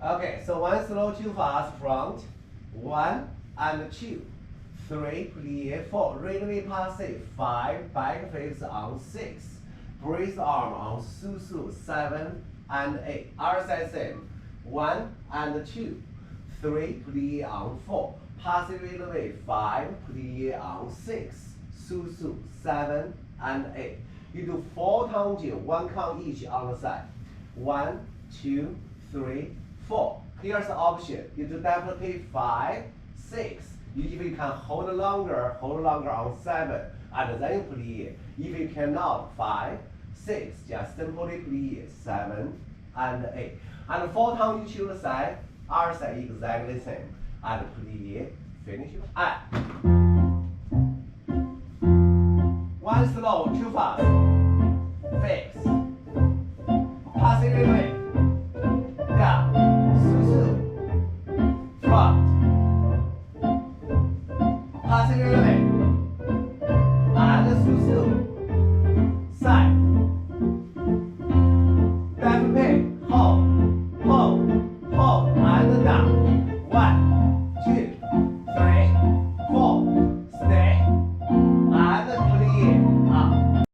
Okay, so 1 slow, 2 fast, front, 1 and 2, 3, plie, 4, rhythmic passive, 5, back flips on 6, brace arm on su, 7 and 8. Other side same, 1 and 2, 3, plie on 4, passive rhythmic, 5, plie on 6, su, 7 and 8. You do 4 tendu, 1 count each on the side. 1, 2, 3, 4. Here's the option. You do definitely 5, 6. If you can hold longer on 7. And then you plie. If you cannot, 5, 6. Just simply plie 7 and 8. And 4 times you choose the side, other side exactly same. And plie, finish. And 1 slow, 2 fast. Fix. Passing away. Down. Su, front. Passing away.